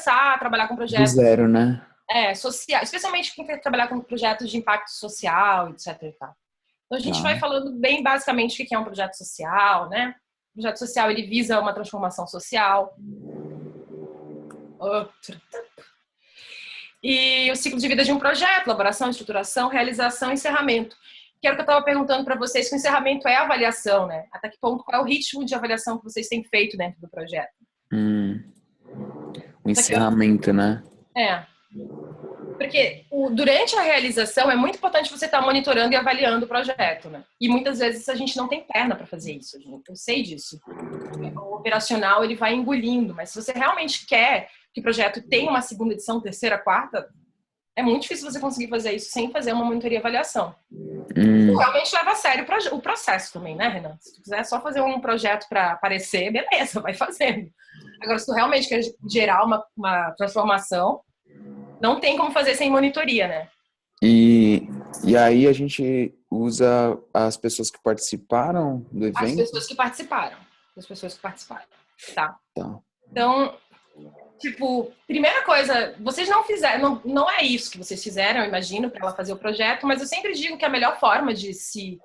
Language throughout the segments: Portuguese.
começar a trabalhar com Do projetos zero, né? social, especialmente quem quer trabalhar com projetos de impacto social, etc. e tal. Então, a gente vai Tá. falando bem basicamente o que é um projeto social, né? O projeto social, ele visa uma transformação social. E o ciclo de vida de um projeto, elaboração, estruturação, realização e encerramento. Que era o que eu estava perguntando para vocês, que o encerramento é a avaliação, né? Até que ponto, qual é o ritmo de avaliação que vocês têm feito dentro do projeto? Hum, o Isso aqui eu... encerramento, né? É, porque durante a realização é muito importante você estar monitorando e avaliando o projeto, né? E muitas vezes a gente não tem perna para fazer isso, gente. Eu sei disso. O operacional, ele vai engolindo, mas se você realmente quer que o projeto tenha uma segunda edição, terceira, quarta, é muito difícil você conseguir fazer isso sem fazer uma monitoria e avaliação. Tu realmente leva a sério o processo também, né, Renan? Se tu quiser só fazer um projeto para aparecer, beleza, vai fazendo. Agora, se tu realmente quer gerar uma transformação, não tem como fazer sem monitoria, né? E aí a gente usa as pessoas que participaram do As evento? pessoas que participaram. As pessoas que participaram, tá? Tá. Então, tipo, primeira coisa, vocês não fizeram, não é isso que vocês fizeram, eu imagino, para ela fazer o projeto, mas eu sempre digo que a melhor forma de se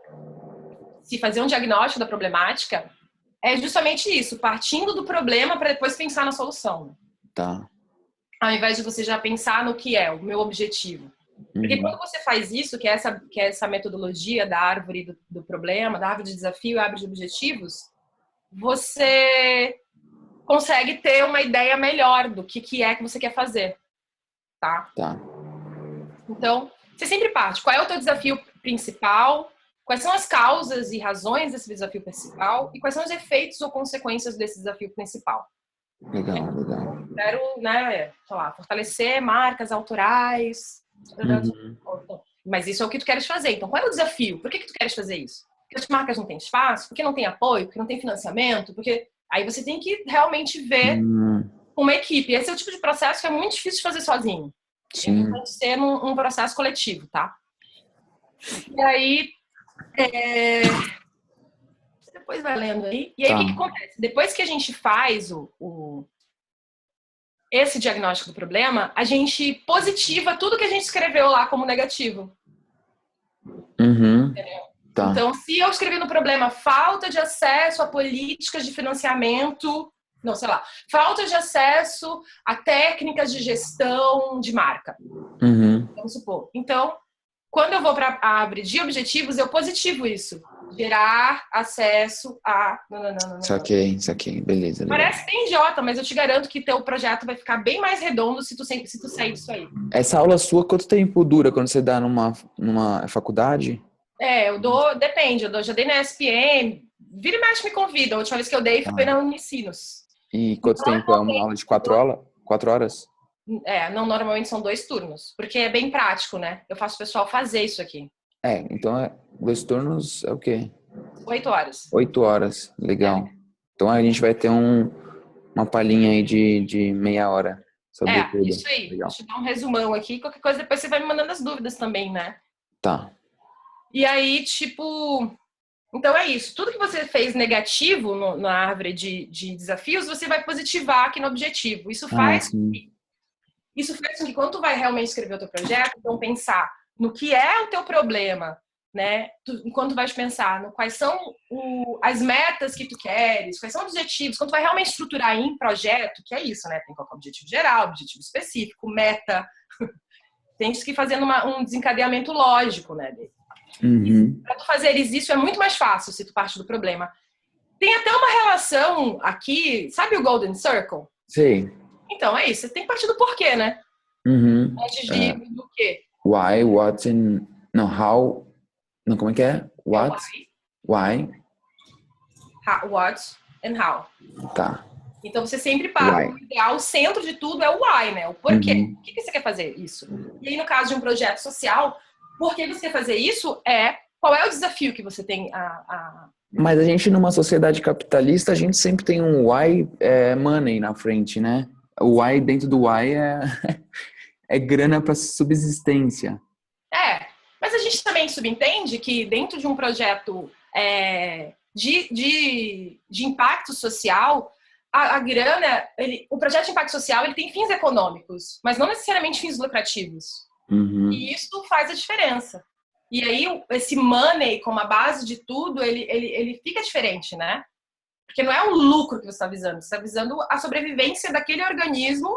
fazer um diagnóstico da problemática é justamente isso, partindo do problema para depois pensar na solução. Tá. Ao invés de você já pensar no que é o meu objetivo. Porque quando você faz isso, que é essa metodologia da árvore do problema, da árvore de desafio, árvore de objetivos, você consegue ter uma ideia melhor do que é que você quer fazer, tá? Tá. Então, você sempre parte. Qual é o teu desafio principal? Quais são as causas e razões desse desafio principal? E quais são os efeitos ou consequências desse desafio principal? Legal, legal. Eu quero, né, sei lá, fortalecer marcas autorais. Mas isso é o que tu queres fazer. Então, qual é o desafio? Por que tu queres fazer isso? Porque as marcas não têm espaço? Porque não tem apoio? Porque não tem financiamento? Porque aí você tem que realmente ver uma equipe. Esse é o tipo de processo que é muito difícil de fazer sozinho. Sim. Tem que ser um processo coletivo, tá? E aí, depois vai lendo aí. E aí, Tá. o que acontece? Depois que a gente faz esse diagnóstico do problema, a gente positiva tudo que a gente escreveu lá como negativo. Tá. Então, se eu escrevi no problema falta de acesso a políticas de financiamento, não, sei lá, falta de acesso a técnicas de gestão de marca, vamos supor. Então, quando eu vou para a árvore de objetivos, eu positivo isso. Gerar acesso a... Saquei. Beleza, legal. Parece bem idiota, mas eu te garanto que teu projeto vai ficar bem mais redondo se tu sair disso aí. Essa aula sua, quanto tempo dura quando você dá numa faculdade? Já dei na SPM, vira e mexe me convida. A última vez que eu dei foi na Unicinos. E quanto tempo? É uma aula de 4 horas? Não, normalmente são 2 turnos, porque é bem prático, né? Eu faço o pessoal fazer isso aqui. Então 2 turnos é o quê? 8 horas. 8 horas, legal. Então a gente vai ter uma palhinha aí de meia hora sobre tudo. Isso aí. Legal. Deixa eu dar um resumão aqui. Qualquer coisa, depois você vai me mandando as dúvidas também, né? Tá. E aí, tipo... Então é isso. Tudo que você fez negativo na árvore de desafios, você vai positivar aqui no objetivo. Isso faz com que quando tu vai realmente escrever o teu projeto, então pensar no que é o teu problema, né? Enquanto tu vais pensar no quais são as metas que tu queres, quais são os objetivos, quando tu vai realmente estruturar em projeto, que é isso, né? Tem qual é o objetivo geral, objetivo específico, meta. Tem que ir fazendo um desencadeamento lógico, né? Para tu fazeres isso é muito mais fácil se tu parte do problema. Tem até uma relação aqui, sabe o Golden Circle? Sei. Então é isso, você tem que partir do porquê, né? Antes de ir do quê? Why, what, and... Não, how... Não, como é que é? What? Why? What and how. Tá. Então você sempre parte do ideal, o centro de tudo é o why, né? O porquê. Por que você quer fazer isso? E aí, no caso de um projeto social, por que você quer fazer isso qual é o desafio que você tem Mas a gente, numa sociedade capitalista, a gente sempre tem um why money na frente, né? O why dentro do why é grana para subsistência. Mas a gente também subentende que dentro de um projeto de impacto social, a grana, o projeto de impacto social, ele tem fins econômicos, mas não necessariamente fins lucrativos. E isso faz a diferença. E aí, esse money, como a base de tudo, ele fica diferente, né? Porque não é um lucro que você está visando, você está visando a sobrevivência daquele organismo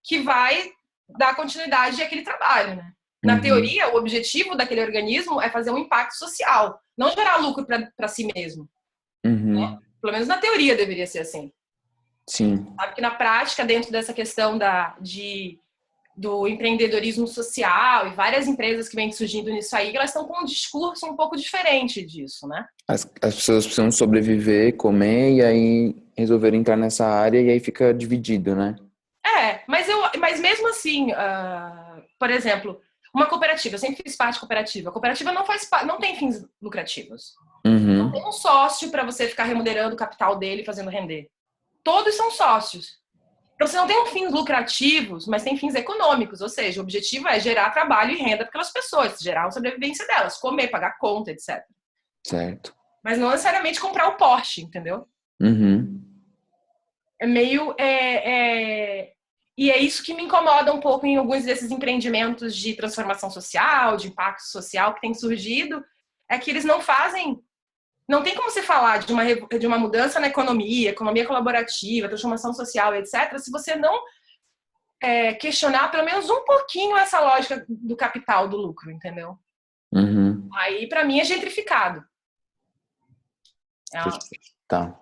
que vai dar continuidade àquele trabalho, né? Na teoria, o objetivo daquele organismo é fazer um impacto social, não gerar lucro para si mesmo. Né? Pelo menos na teoria deveria ser assim. Sim. Sabe que na prática, dentro dessa questão do empreendedorismo social e várias empresas que vêm surgindo nisso aí, elas estão com um discurso um pouco diferente disso, né? As pessoas precisam sobreviver, comer e aí resolver entrar nessa área e aí fica dividido, né? Mas mesmo assim, por exemplo, uma cooperativa, eu sempre fiz parte de cooperativa. A cooperativa não tem fins lucrativos. Não tem um sócio para você ficar remunerando o capital dele e fazendo render. Todos são sócios. Então, você não tem fins lucrativos, mas tem fins econômicos. Ou seja, o objetivo é gerar trabalho e renda para aquelas pessoas, gerar a sobrevivência delas, comer, pagar conta, etc. Certo. Mas não necessariamente comprar o Porsche, entendeu? É meio... E é isso que me incomoda um pouco em alguns desses empreendimentos de transformação social, de impacto social que tem surgido, é que eles não fazem... Não tem como se falar de uma mudança na economia colaborativa, transformação social, etc., se você não questionar pelo menos um pouquinho essa lógica do capital, do lucro, entendeu? Aí, para mim, é gentrificado. Tá.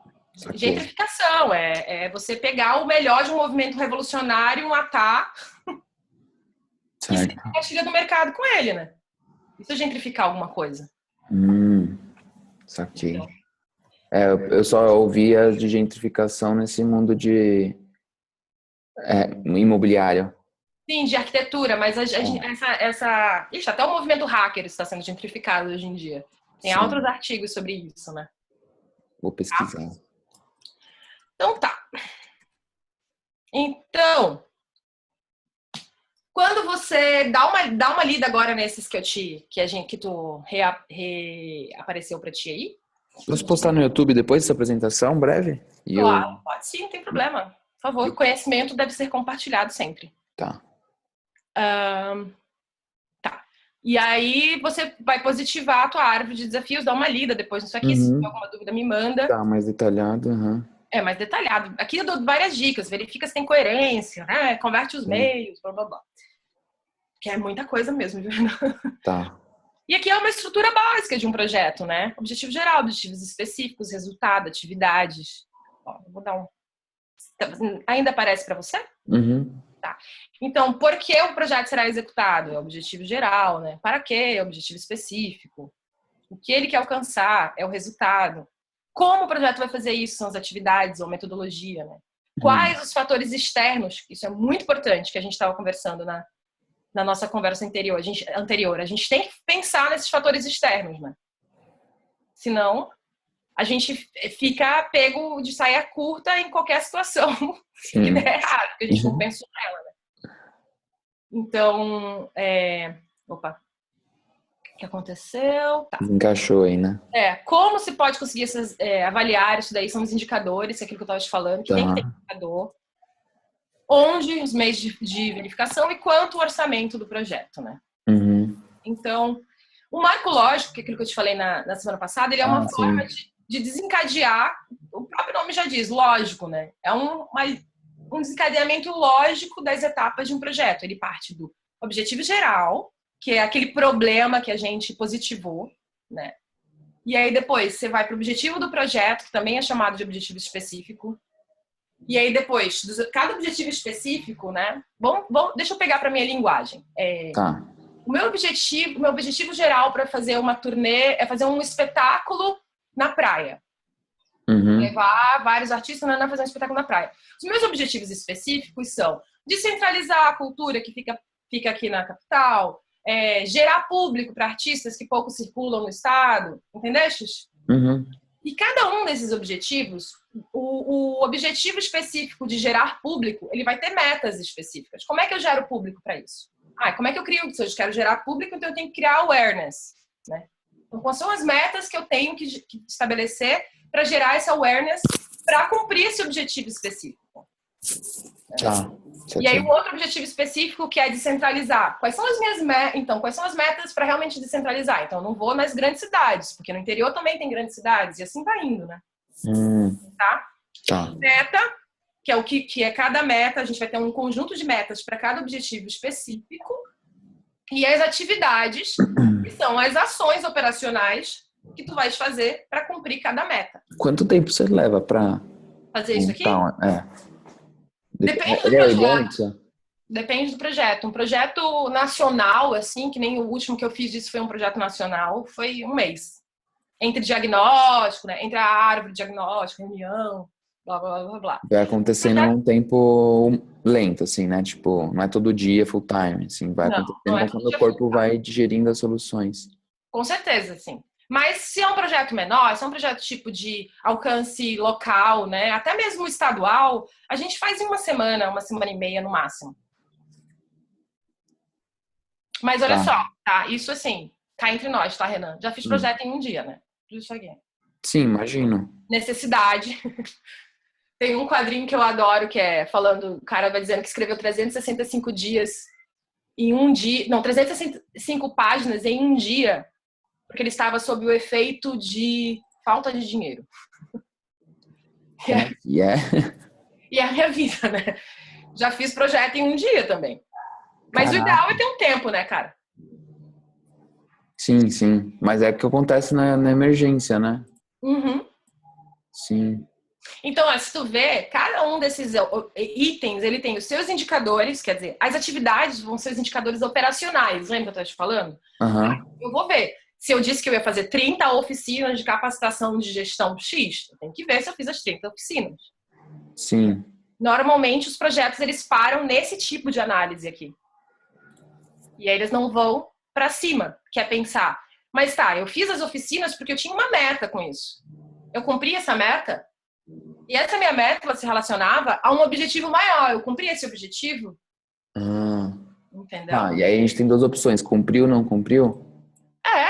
Gentrificação é você pegar o melhor de um movimento revolucionário, matar e se compartilha do mercado com ele, né? Isso é gentrificar alguma coisa. Saquei. Então. Eu só ouvia de gentrificação nesse mundo de imobiliário. Sim, de arquitetura, mas Ixi, até o movimento hacker está sendo gentrificado hoje em dia. Tem outros artigos sobre isso, né? Vou pesquisar. Então tá. Então, quando você dá uma lida agora nesses que tu reapareceu para ti aí. Posso postar no YouTube depois dessa apresentação, breve? Claro, pode sim, não tem problema. Por favor, conhecimento deve ser compartilhado sempre. Tá. Tá. E aí você vai positivar a tua árvore de desafios, dá uma lida depois nisso aqui. Se tiver alguma dúvida, me manda. Tá, mais detalhado. É, mais detalhado. Aqui eu dou várias dicas. Verifica se tem coerência, né? Converte os meios, blá, blá, blá. Que é muita coisa mesmo, viu? Tá. E aqui é uma estrutura básica de um projeto, né? Objetivo geral, objetivos específicos, resultado, atividades. Ó, vou dar um... Ainda aparece para você? Tá. Então, por que o projeto será executado? É o objetivo geral, né? Para quê? É o objetivo específico. O que ele quer alcançar é o resultado. Como o projeto vai fazer isso? São as atividades ou metodologia, né? Quais os fatores externos? Isso é muito importante, que a gente estava conversando na nossa conversa anterior. A gente tem que pensar nesses fatores externos, né? Senão, a gente fica pego de saia curta em qualquer situação que der errado, porque a gente não pensou nela, né? Então, opa, o que aconteceu? Tá. Encaixou aí, né? Como se pode conseguir avaliar isso daí? São os indicadores, aquilo que eu estava te falando, que tem que ter indicador. Onde os meios de verificação e quanto o orçamento do projeto, né? Então, o marco lógico, que é aquilo que eu te falei na semana passada, ele é uma forma de desencadear, o próprio nome já diz, lógico, né? É um desencadeamento lógico das etapas de um projeto. Ele parte do objetivo geral, que é aquele problema que a gente positivou, né? E aí depois você vai para o objetivo do projeto, que também é chamado de objetivo específico. E aí depois, cada objetivo específico, né? Deixa eu pegar para minha linguagem. O meu objetivo geral para fazer uma turnê é fazer um espetáculo na praia. Levar vários artistas a fazer um espetáculo na praia. Os meus objetivos específicos são descentralizar a cultura que fica aqui na capital, gerar público para artistas que pouco circulam no estado, entendeste? E cada um desses objetivos, o objetivo específico de gerar público, ele vai ter metas específicas. Como é que eu gero público para isso? Como é que eu crio? Se eu quero gerar público, então eu tenho que criar awareness, né? Então, quais são as metas que eu tenho que estabelecer para gerar essa awareness para cumprir esse objetivo específico. Tá. E aí, o outro objetivo específico que é descentralizar. Quais são as minhas metas? Então, quais são as metas para realmente descentralizar? Então, eu não vou nas grandes cidades, porque no interior também tem grandes cidades, e assim vai indo, né? Tá? Meta, que é o que é cada meta, a gente vai ter um conjunto de metas para cada objetivo específico, e as atividades, que são as ações operacionais que tu vais fazer para cumprir cada meta. Quanto tempo você leva para fazer isso aqui? Depende do projeto. Depende do projeto. Um projeto nacional, assim, que nem o último que eu fiz disso foi um projeto nacional, foi um mês. Entre diagnóstico, né? Entre a árvore, diagnóstico, reunião, blá, blá, blá, blá. Vai acontecendo num tempo lento, assim, né? Tipo, não é todo dia full time, assim, vai acontecendo quando o corpo vai digerindo as soluções. Com certeza, sim. Mas se é um projeto menor, se é um projeto tipo de alcance local, né? Até mesmo estadual, a gente faz em uma semana e meia no máximo. Mas olha só, tá? Isso assim, cá entre nós, tá, Renan? Já fiz projeto em um dia, né? Tudo isso aqui. Sim, imagino. Necessidade. Tem um quadrinho que eu adoro, que é falando, o cara vai dizendo que escreveu 365 dias em um dia, não, 365 páginas em um dia, porque ele estava sob o efeito de falta de dinheiro. E é a minha vida, né? Já fiz projeto em um dia também. Mas o ideal é ter um tempo, né, cara? Sim, sim. Mas é o que acontece na emergência, né? Uhum. Sim. Então, se tu vê, cada um desses itens, ele tem os seus indicadores, quer dizer, as atividades vão ser os indicadores operacionais. Lembra que eu tô te falando? Eu vou ver. Se eu disse que eu ia fazer 30 oficinas de capacitação de gestão X, eu tenho que ver se eu fiz as 30 oficinas. Sim. Normalmente, os projetos, eles param nesse tipo de análise aqui. E aí eles não vão para cima, que é pensar. Mas tá, eu fiz as oficinas porque eu tinha uma meta com isso. Eu cumpri essa meta, e essa minha meta ela se relacionava a um objetivo maior. Eu cumpri esse objetivo. Entendeu? E aí a gente tem duas opções, cumpriu ou não cumpriu?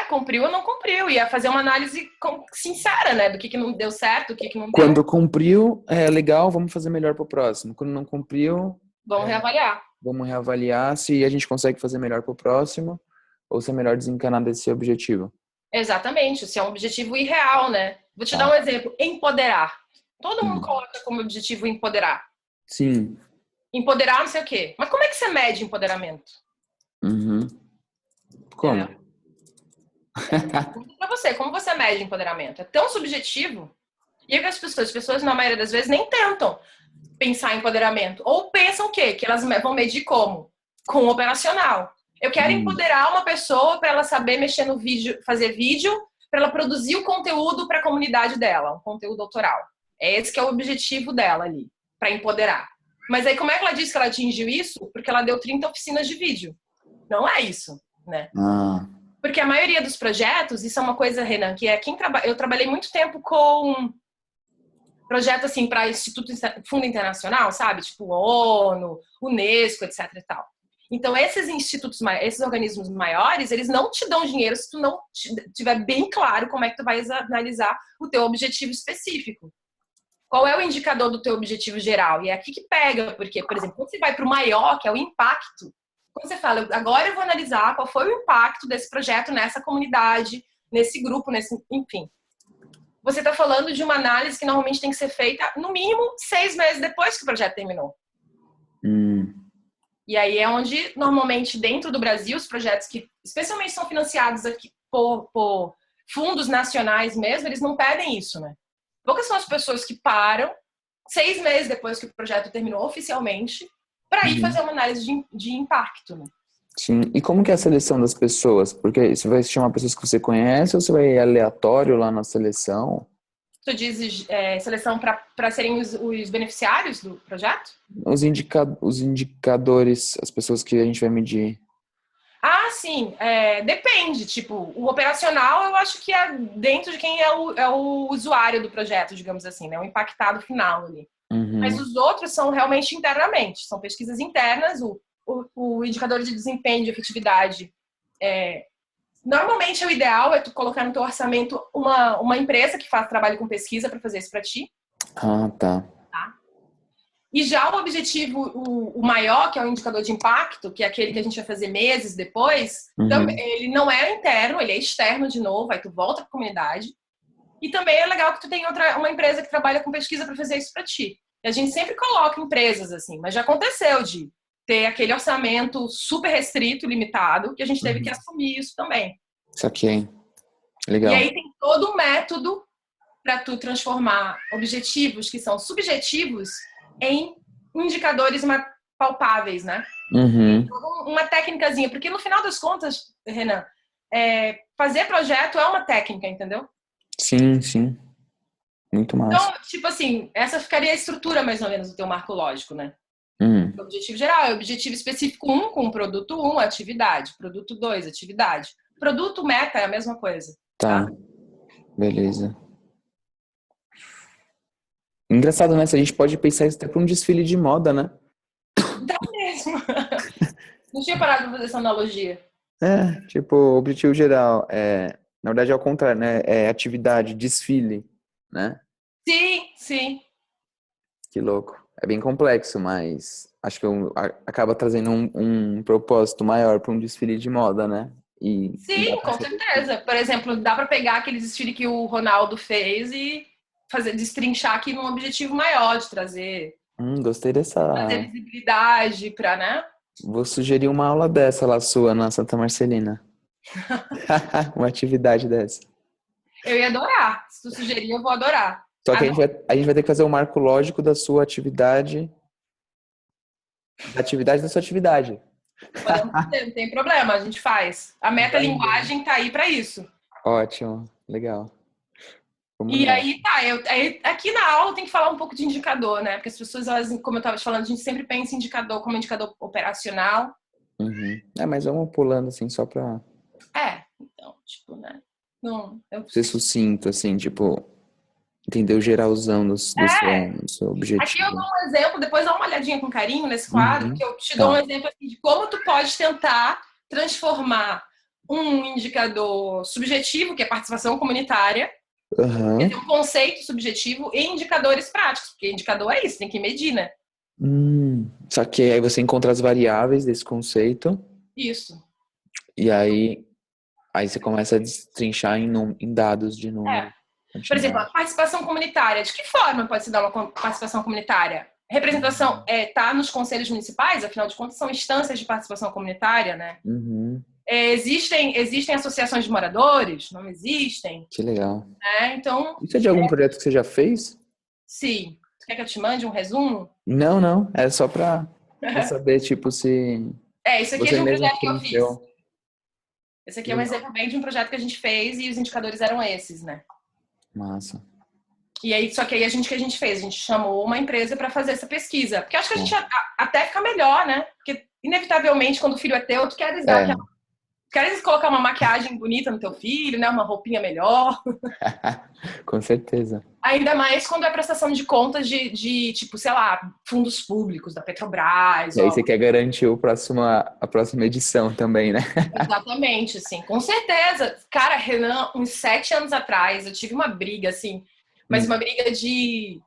Cumpriu ou não cumpriu. Ia fazer uma análise sincera, né? Do que não deu certo, o que não deu. Quando cumpriu, é legal, vamos fazer melhor pro próximo. Quando não cumpriu... Vamos reavaliar. Vamos reavaliar se a gente consegue fazer melhor pro próximo ou se é melhor desencanar desse objetivo. Exatamente. Se é um objetivo irreal, né? Vou te dar um exemplo. Empoderar. Todo mundo coloca como objetivo empoderar. Sim. Empoderar não sei o quê. Mas como é que você mede empoderamento? Como? Pra você, como você mede empoderamento? É tão subjetivo. E é que as pessoas, na maioria das vezes, nem tentam pensar em empoderamento. Ou pensam o quê? Que elas vão medir como? Com o operacional. Eu quero empoderar uma pessoa para ela saber mexer no vídeo, fazer vídeo, para ela produzir o conteúdo para a comunidade dela, um conteúdo autoral. É esse que é o objetivo dela ali, para empoderar. Mas aí como é que ela disse que ela atingiu isso? Porque ela deu 30 oficinas de vídeo. Não é isso, né? Porque a maioria dos projetos, isso é uma coisa, Renan, que é eu trabalhei muito tempo com projeto assim para Instituto Fundo Internacional, sabe? Tipo ONU, Unesco, etc e tal. Então esses institutos, esses organismos maiores, eles não te dão dinheiro se tu não tiver bem claro como é que tu vai analisar o teu objetivo específico. Qual é o indicador do teu objetivo geral? E é aqui que pega, porque, por exemplo, quando você vai para o maior, que é o impacto, quando você fala, agora eu vou analisar qual foi o impacto desse projeto nessa comunidade, nesse grupo, enfim. Você está falando de uma análise que normalmente tem que ser feita, no mínimo, 6 meses depois que o projeto terminou. E aí é onde, normalmente, dentro do Brasil, os projetos que, especialmente, são financiados aqui por fundos nacionais mesmo, eles não pedem isso, né? Poucas são as pessoas que param 6 meses depois que o projeto terminou oficialmente para ir fazer uma análise de impacto, né? Sim. E como que é a seleção das pessoas? Porque você vai chamar pessoas que você conhece ou você vai ir aleatório lá na seleção? Tu diz seleção para serem os beneficiários do projeto? Os indicadores, as pessoas que a gente vai medir. Sim. Depende. Tipo, o operacional eu acho que é dentro de quem é o usuário do projeto, digamos assim, né? O impactado final ali. Mas os outros são realmente internamente. São pesquisas internas, o indicador de desempenho, de efetividade. Normalmente, o ideal é tu colocar no teu orçamento uma empresa que faz trabalho com pesquisa para fazer isso para ti. Ah, tá. E já o objetivo, o maior, que é o indicador de impacto, que é aquele que a gente vai fazer meses depois, ele não é interno, ele é externo de novo, aí tu volta para a comunidade. E também é legal que tu tem uma empresa que trabalha com pesquisa para fazer isso para ti. E a gente sempre coloca empresas assim, mas já aconteceu de ter aquele orçamento super restrito, limitado, que a gente teve que assumir isso também. Saquei. Legal. E aí tem todo um método para tu transformar objetivos que são subjetivos em indicadores palpáveis, né? Uma técnicazinha, porque no final das contas, Renan, fazer projeto é uma técnica, entendeu? Sim, sim. Muito massa. Então, tipo assim, essa ficaria a estrutura mais ou menos do teu marco lógico, né? Objetivo geral, objetivo específico 1 com produto 1, atividade. Produto 2, atividade. Produto meta é a mesma coisa. Tá. Beleza. Engraçado, né? Se a gente pode pensar isso até para um desfile de moda, né? Dá mesmo. Não tinha parado de fazer essa analogia. Tipo, objetivo geral. Na verdade, é ao contrário, né? É atividade, desfile, né? Sim, sim. Que louco. É bem complexo, mas acho que acaba trazendo um propósito maior para um desfile de moda, né? Sim, com certeza. Por exemplo, dá para pegar aquele desfile que o Ronaldo fez e destrinchar aqui num objetivo maior de trazer. Gostei dessa. Trazer visibilidade para, né? Vou sugerir uma aula dessa lá sua na Santa Marcelina. Uma atividade dessa. Eu ia adorar. Se tu sugerir, eu vou adorar. Só que a gente vai ter que fazer o marco lógico da sua atividade. Da atividade da sua atividade. Podemos fazer, não tem problema, a gente faz. A metalinguagem tá aí para isso. Ótimo, legal. E aí tá, aqui na aula tem que falar um pouco de indicador, né? Porque as pessoas, elas, como eu estava te falando, a gente sempre pensa em indicador como indicador operacional. Mas vamos pulando assim só pra... Então, tipo, né? Não, ser sucinto, assim, tipo, entender o geralzão do seu objetivo. Aqui eu dou um exemplo, depois dá uma olhadinha com carinho nesse quadro, que eu te dou um exemplo assim, de como tu pode tentar transformar um indicador subjetivo, que é participação comunitária, quer dizer, um conceito subjetivo, em indicadores práticos, porque indicador é isso, tem que medir, né? Só que aí você encontra as variáveis desse conceito. Isso. E aí você começa a destrinchar em dados de número. Por exemplo, a participação comunitária. De que forma pode se dar uma participação comunitária? Representação tá nos conselhos municipais, afinal de contas, são instâncias de participação comunitária, né? Existem associações de moradores? Não existem. Que legal. Então, isso é de algum projeto que você já fez? Sim. Tu quer que eu te mande um resumo? Não. É só pra saber, tipo, se... Isso aqui é de um projeto que eu fiz. Esse aqui é um exemplo bem de um projeto que a gente fez e os indicadores eram esses, né? Massa. E aí, só que aí que a gente fez? A gente chamou uma empresa para fazer essa pesquisa. Porque acho que a gente até fica melhor, né? Porque, inevitavelmente, quando o filho é teu, tu queres queres colocar uma maquiagem bonita no teu filho, né? Uma roupinha melhor. Com certeza. Ainda mais quando é prestação de contas de tipo, sei lá, fundos públicos, da Petrobras. E aí você quer garantir a próxima edição também, né? Exatamente, assim, com certeza. Cara, Renan, uns 7 anos atrás, eu tive uma briga, assim, mas uma briga de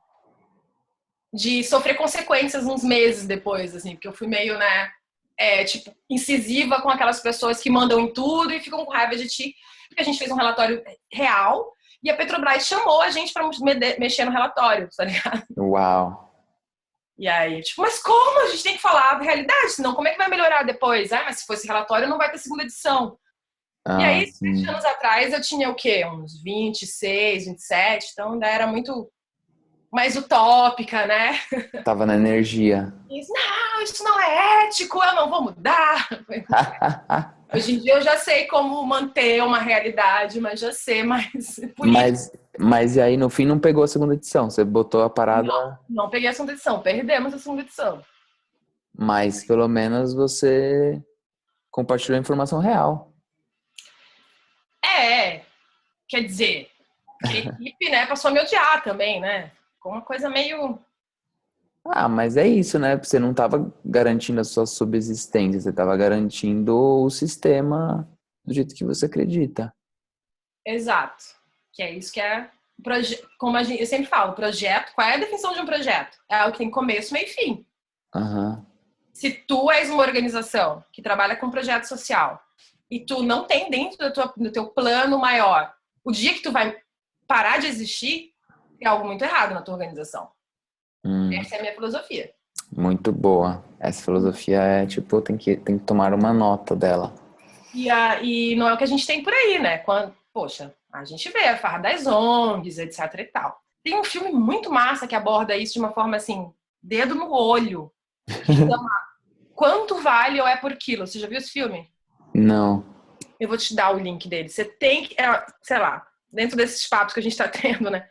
sofrer consequências uns meses depois, assim, porque eu fui meio, né, tipo, incisiva com aquelas pessoas que mandam em tudo e ficam com raiva de ti, porque a gente fez um relatório real e a Petrobras chamou a gente para mexer no relatório, tá ligado? Uau! E aí, tipo, mas como? A gente tem que falar a realidade, senão como é que vai melhorar depois? Mas se fosse relatório, não vai ter segunda edição. E aí, 7 anos atrás, eu tinha o quê? Uns 26, 27, então ainda era muito mais utópica, né? Tava na energia. Não, isso não é ético, eu não vou mudar. Hoje em dia eu já sei como manter uma realidade, mas já sei mais política. Mas e aí no fim não pegou a segunda edição, você botou a parada... Não peguei a segunda edição, perdemos a segunda edição. Mas pelo menos você compartilhou a informação real. Quer dizer, que a equipe, né, passou a me odiar também, né? Ficou uma coisa meio... Mas é isso, né? Você não estava garantindo a sua subsistência, você estava garantindo o sistema do jeito que você acredita. Exato. Que é isso que é como eu sempre falo, projeto, qual é a definição de um projeto? É algo que tem começo, meio e fim. Uhum. Se tu és uma organização que trabalha com projeto social e tu não tem dentro do teu plano maior, o dia que tu vai parar de existir, tem algo muito errado na tua organização. Essa é a minha filosofia. Muito boa. Essa filosofia é, tipo, tem que tomar uma nota dela. E não é o que a gente tem por aí, né? Poxa, a gente vê a farra das ONGs, etc e tal. Tem um filme muito massa que aborda isso de uma forma assim, dedo no olho. Que chama Quanto Vale ou É por Quilo. Você já viu esse filme? Não. Eu vou te dar o link dele. Você tem que, sei lá, dentro desses papos que a gente tá tendo, né?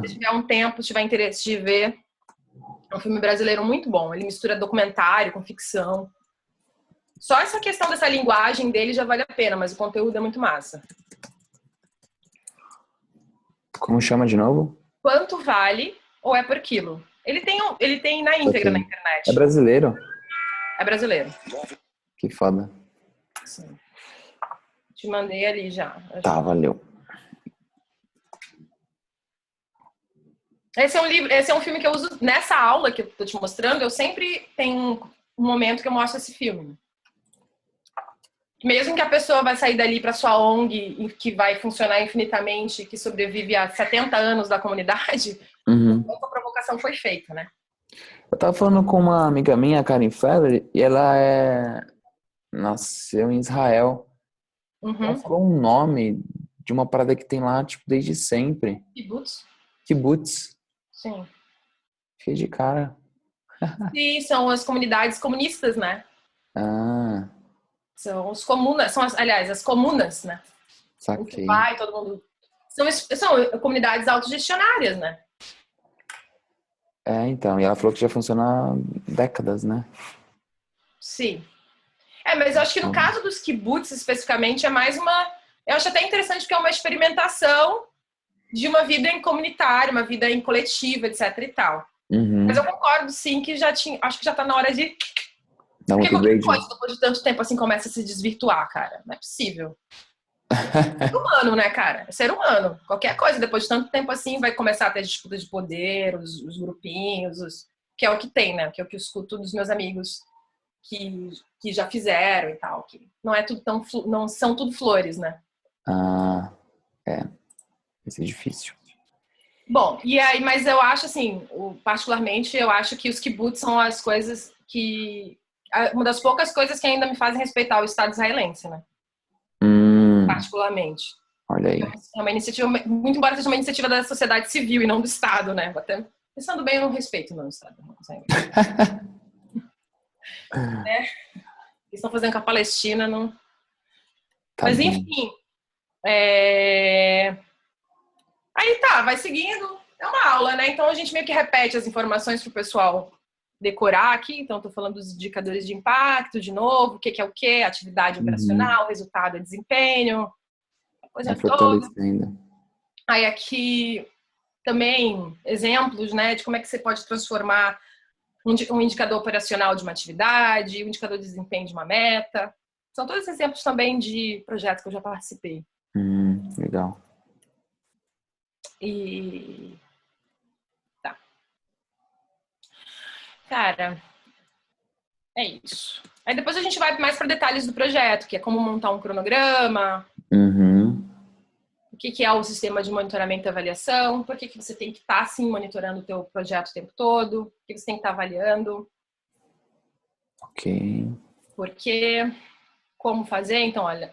Se tiver um tempo, se tiver interesse de ver, é um filme brasileiro muito bom. Ele mistura documentário com ficção. Só essa questão dessa linguagem dele já vale a pena, mas o conteúdo é muito massa. Como chama de novo? Quanto Vale ou É por Quilo. Ele tem na íntegra na internet. É brasileiro? É brasileiro. Que foda. Sim. Te mandei ali já. Tá, valeu. Esse é um filme que eu uso nessa aula que eu tô te mostrando. Eu sempre tenho um momento que eu mostro esse filme. Mesmo que a pessoa vai sair dali para sua ONG, que vai funcionar infinitamente, que sobrevive há 70 anos da comunidade, essa provocação foi feita, né? Eu tava falando com uma amiga minha, a Karen Feller, e ela nasceu em Israel. Ela falou um nome de uma parada que tem lá, tipo, desde sempre. Kibbutz? Kibbutz. Sim. Fiquei de cara. Sim, são as comunidades comunistas, né? Ah. São os comunas, aliás, as comunas, né? Saquei. Vai, todo mundo. São comunidades autogestionárias, né? Então. E ela falou que já funciona há décadas, né? Sim. Mas eu acho que no caso dos kibbutz, especificamente, é mais uma... Eu acho até interessante porque é uma experimentação de uma vida em comunitária, uma vida em coletiva, etc e tal. Mas eu concordo, sim, que acho que já tá na hora de... Porque qualquer coisa, depois de tanto tempo assim, começa a se desvirtuar, cara. Não é possível. É ser humano, né, cara? É ser humano. Qualquer coisa, depois de tanto tempo assim, vai começar a ter disputa de poder, os grupinhos, que é o que tem, né? Que é o que eu escuto dos meus amigos que já fizeram e tal. Que não é tudo não são tudo flores, né? Isso é difícil. Bom, e aí, mas eu acho assim, particularmente, eu acho que os kibbutz são as coisas que... Uma das poucas coisas que ainda me fazem respeitar o Estado israelense, né? Particularmente. Olha aí. É uma iniciativa, muito embora seja uma iniciativa da sociedade civil e não do Estado, né? Até pensando bem, eu não respeito não, o Estado. Eles estão fazendo com a Palestina, não... Tá Mas bem. enfim, aí tá, vai seguindo, é uma aula, né? Então a gente meio que repete as informações para o pessoal decorar aqui. Então estou falando dos indicadores de impacto de novo, o que é o que, atividade operacional, resultado é desempenho, coisa toda. Aí aqui também exemplos, né, de como é que você pode transformar um indicador operacional de uma atividade, um indicador de desempenho de uma meta. São todos exemplos também de projetos que eu já participei. Legal. E tá. Cara, é isso. Aí depois a gente vai mais para detalhes do projeto, que é como montar um cronograma, o que é o sistema de monitoramento e avaliação, por que você tem que estar, assim, monitorando o teu projeto o tempo todo, o que você tem que estar avaliando. Ok. Porque, como fazer? Então, olha,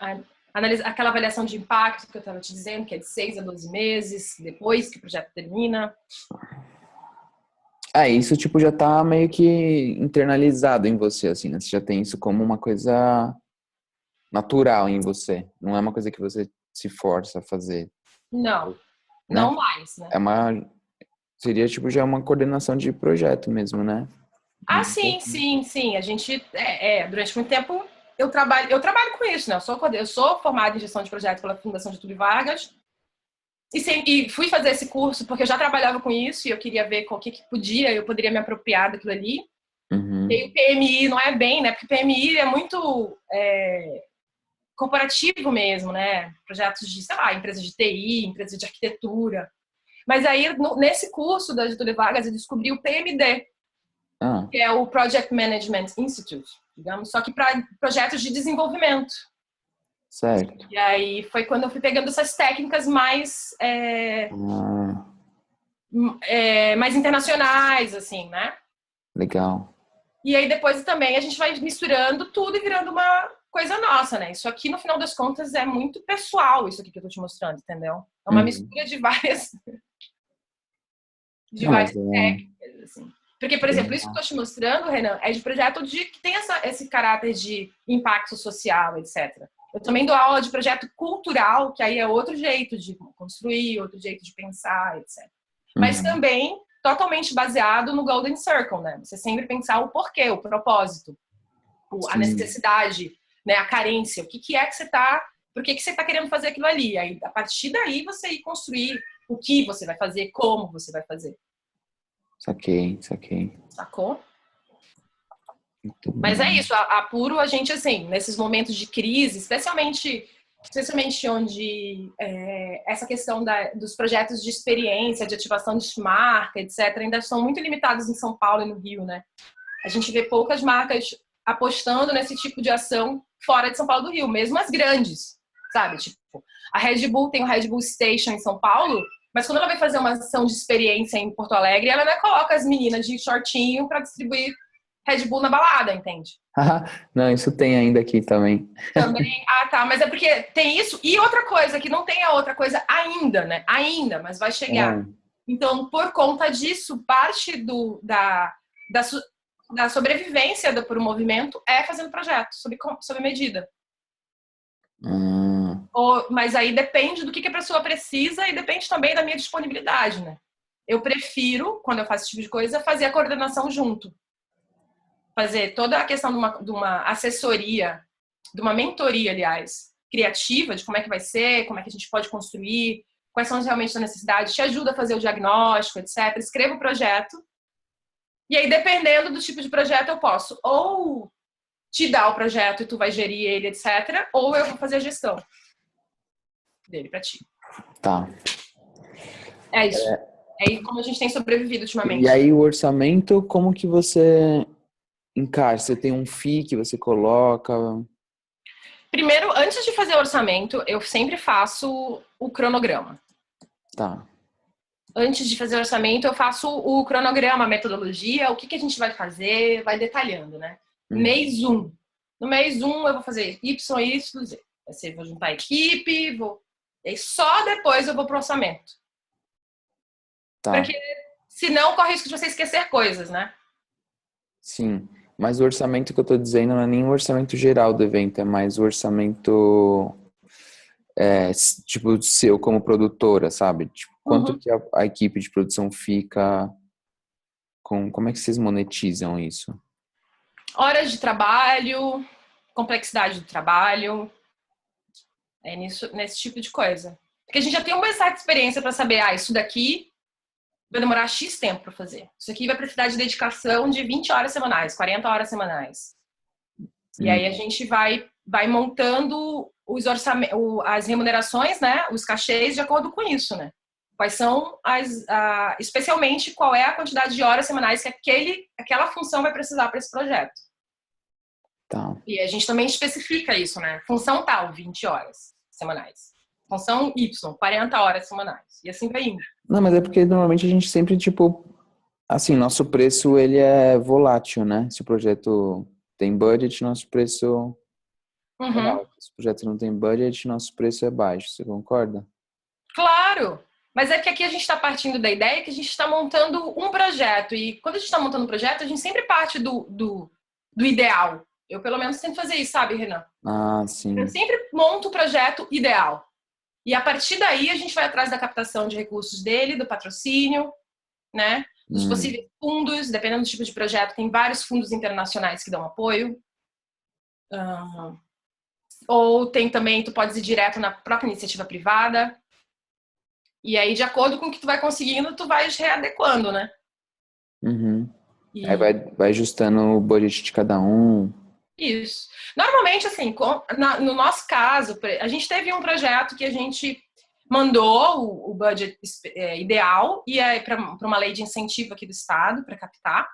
aquela avaliação de impacto que eu estava te dizendo, que é de 6 a 12 meses, depois que o projeto termina. Isso tipo já tá meio que internalizado em você, assim, né? Você já tem isso como uma coisa natural em você. Não é uma coisa que você se força a fazer. Não, né? Não mais, né? Seria tipo já uma coordenação de projeto mesmo, né? Sim. A gente, durante muito tempo, eu trabalho com isso, né? Eu sou formada em gestão de projetos pela Fundação Getúlio Vargas. E fui fazer esse curso porque eu já trabalhava com isso e eu queria ver o que eu poderia me apropriar daquilo ali. E o PMI não é bem, né? Porque o PMI é muito corporativo mesmo, né? Projetos de, sei lá, empresas de TI, empresas de arquitetura. Mas aí, nesse curso da Getúlio Vargas, eu descobri o PMD, que é o Project Management Institute, digamos, só que para projetos de desenvolvimento. Certo. E aí foi quando eu fui pegando essas técnicas mais mais internacionais, assim, né? Legal. E aí depois também a gente vai misturando tudo e virando uma coisa nossa, né? Isso aqui, no final das contas, é muito pessoal, isso aqui que eu tô te mostrando, entendeu? É uma mistura de várias técnicas, assim. Porque, por exemplo, isso que eu tô te mostrando, Renan, é de projeto que tem esse caráter de impacto social, etc. Eu também dou aula de projeto cultural, que aí é outro jeito de construir, outro jeito de pensar, etc. Mas também totalmente baseado no Golden Circle, né? Você sempre pensar o porquê, o propósito, a necessidade, né? A carência, o que é que você tá... Por que você tá querendo fazer aquilo ali? Aí, a partir daí, você ir construir o que você vai fazer, como você vai fazer. Saquei. Sacou? Mas é isso, a Puro, a gente, assim, nesses momentos de crise, especialmente onde essa questão dos projetos de experiência, de ativação de marca, etc., ainda são muito limitados em São Paulo e no Rio, né? A gente vê poucas marcas apostando nesse tipo de ação fora de São Paulo do Rio, mesmo as grandes, sabe? Tipo, a Red Bull tem o Red Bull Station em São Paulo, mas quando ela vai fazer uma ação de experiência em Porto Alegre, ela não coloca as meninas de shortinho para distribuir Red Bull na balada, entende? Não, isso tem ainda aqui também. Também, tá, mas é porque tem isso e outra coisa, que não tem a outra coisa ainda, né? Ainda, mas vai chegar. Então, por conta disso, parte da sobrevivência do movimento é fazendo projeto, sob medida. Mas aí depende do que a pessoa precisa e depende também da minha disponibilidade, né? Eu prefiro, quando eu faço esse tipo de coisa, fazer a coordenação junto. Fazer toda a questão de uma assessoria, de uma mentoria, aliás, criativa, de como é que vai ser, como é que a gente pode construir, quais são realmente as necessidades, te ajuda a fazer o diagnóstico, etc. Escreva o projeto. E aí, dependendo do tipo de projeto, eu posso ou te dar o projeto e tu vai gerir ele, etc. Ou eu vou fazer a gestão dele pra ti. Tá. É isso. É como a gente tem sobrevivido ultimamente. E aí, o orçamento, como que você encaixa? Você tem um FII que você coloca? Primeiro, antes de fazer o orçamento, eu sempre faço o cronograma. Tá. Antes de fazer o orçamento, eu faço o cronograma, a metodologia, o que a gente vai fazer, vai detalhando, né? Mês 1. No mês 1, eu vou fazer Y, Y, Z. Eu vou juntar a equipe, e só depois eu vou pro orçamento. Tá. Porque senão corre o risco de você esquecer coisas, né? Sim. Mas o orçamento que eu tô dizendo não é nem o orçamento geral do evento, é mais o orçamento tipo seu como produtora, sabe? Tipo, quanto que a equipe de produção fica como é que vocês monetizam isso? Horas de trabalho, complexidade do trabalho, nesse tipo de coisa. Porque a gente já tem uma certa experiência para saber, isso daqui vai demorar X tempo para fazer. Isso aqui vai precisar de dedicação de 20 horas semanais, 40 horas semanais. E aí a gente vai montando as remunerações, né? Os cachês de acordo com isso, né? Quais são especialmente qual é a quantidade de horas semanais que aquela função vai precisar para esse projeto. Tá. E a gente também especifica isso, né? Função tal, 20 horas semanais. Função Y, 40 horas semanais. E assim vai indo. Não, mas é porque normalmente a gente sempre, tipo, assim, nosso preço, ele é volátil, né? Se o projeto tem budget, nosso preço é alto. Se o projeto não tem budget, nosso preço é baixo. Você concorda? Claro! Mas é que aqui a gente está partindo da ideia que a gente está montando um projeto. E quando a gente está montando um projeto, a gente sempre parte do ideal. Eu, pelo menos, tento fazer isso, sabe, Renan? Sim. Eu sempre monto o projeto ideal. E a partir daí, a gente vai atrás da captação de recursos dele, do patrocínio, né? Dos possíveis fundos, dependendo do tipo de projeto, tem vários fundos internacionais que dão apoio. Ou tem também, tu pode ir direto na própria iniciativa privada. E aí, de acordo com o que tu vai conseguindo, tu vai readequando, né? Aí vai ajustando o budget de cada um. Isso. Normalmente, assim, no nosso caso, a gente teve um projeto que a gente mandou o budget ideal e para uma lei de incentivo aqui do estado para captar.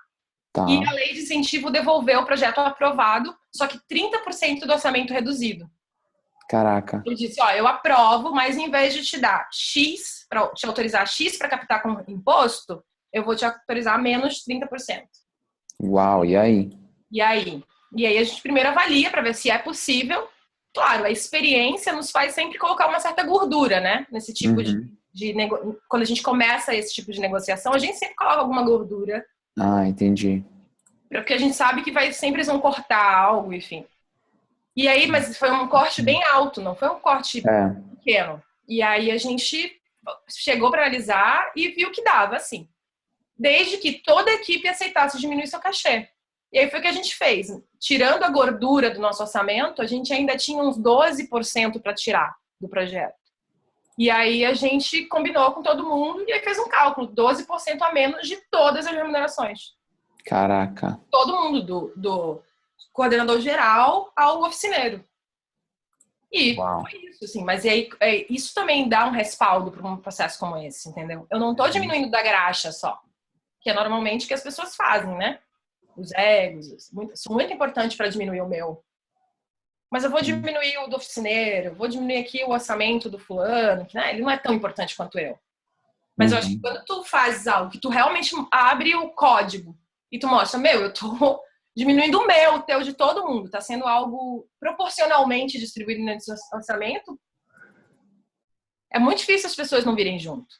Tá. E a lei de incentivo devolveu o projeto aprovado, só que 30% do orçamento reduzido. Caraca. Ele disse, ó, eu aprovo, mas em vez de te dar X, para te autorizar X para captar com imposto, eu vou te autorizar menos 30%. Uau, e aí? E aí a gente primeiro avalia para ver se é possível. Claro, a experiência nos faz sempre colocar uma certa gordura, né? Nesse tipo quando a gente começa esse tipo de negociação, a gente sempre coloca alguma gordura. Ah, entendi. Porque a gente sabe que sempre eles vão cortar algo, enfim. E aí, mas foi um corte bem alto, não foi um corte pequeno. E aí a gente chegou para analisar e viu que dava, assim. Desde que toda a equipe aceitasse diminuir seu cachê. E aí foi o que a gente fez. Tirando a gordura do nosso orçamento, a gente ainda tinha uns 12% para tirar do projeto. E aí a gente combinou com todo mundo e aí fez um cálculo, 12% a menos de todas as remunerações. Caraca. Todo mundo, do coordenador geral ao oficineiro. E foi isso, assim. Mas aí, isso também dá um respaldo para um processo como esse, entendeu? Eu não estou diminuindo da graxa só, que é normalmente o que as pessoas fazem, né? Os egos, são muito importantes para diminuir o meu. Mas eu vou diminuir o do oficineiro, vou diminuir aqui o orçamento do fulano, que né, ele não é tão importante quanto eu. Mas eu acho que quando tu fazes algo que tu realmente abre o código e tu mostra, eu tô diminuindo o meu, o teu, de todo mundo, tá sendo algo proporcionalmente distribuído nesse orçamento, é muito difícil as pessoas não virem junto.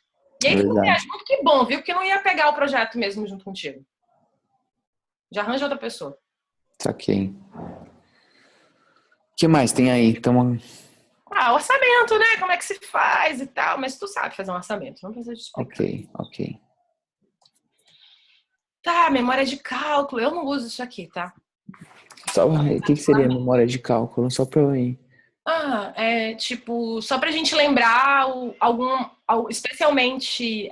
E aí, se não vier junto, que bom, viu? Porque não ia pegar o projeto mesmo junto contigo. Já arranja outra pessoa. Saquei. O que mais tem aí? Então... orçamento, né? Como é que se faz e tal. Mas tu sabe fazer um orçamento, não precisa te explicar. Ok. Tá, memória de cálculo. Eu não uso isso aqui, tá? O que seria memória de cálculo? Só pra eu ir. É tipo, só pra gente lembrar especialmente...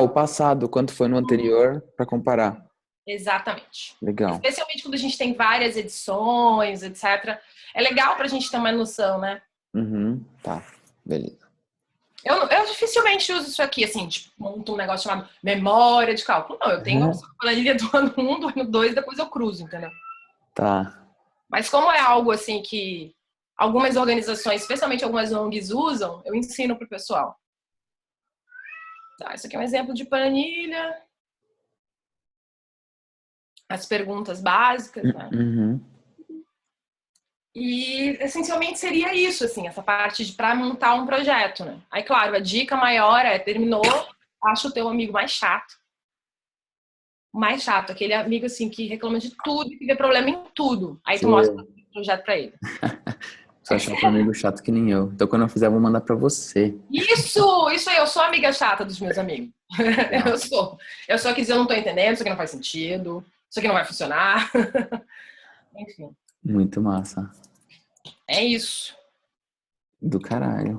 o passado, quanto foi no anterior, pra comparar. Exatamente. Legal. Especialmente quando a gente tem várias edições, etc. É legal pra gente ter uma noção, né? Tá, beleza. Eu dificilmente uso isso aqui, assim, tipo, monto um negócio chamado memória de cálculo. Não, eu tenho a planilha do ano 1, do ano 2, depois eu cruzo, entendeu? Tá. Mas como é algo, assim, que algumas organizações, especialmente algumas ONGs usam, eu ensino pro pessoal. Tá, isso aqui é um exemplo de planilha. As perguntas básicas, né? E, essencialmente, seria isso, assim, essa parte para montar um projeto, né? Aí, claro, a dica maior terminou, acha o teu amigo mais chato. O mais chato, aquele amigo, assim, que reclama de tudo, que vê problema em tudo. Aí tu mostra o projeto para ele. Só achar um amigo chato que nem eu. Então, quando eu fizer, eu vou mandar para você. Isso aí, eu sou a amiga chata dos meus amigos. Eu sou. Eu sou a que diz, eu não tô entendendo, isso aqui não faz sentido, isso aqui não vai funcionar. Enfim. Muito massa. É isso. Do caralho.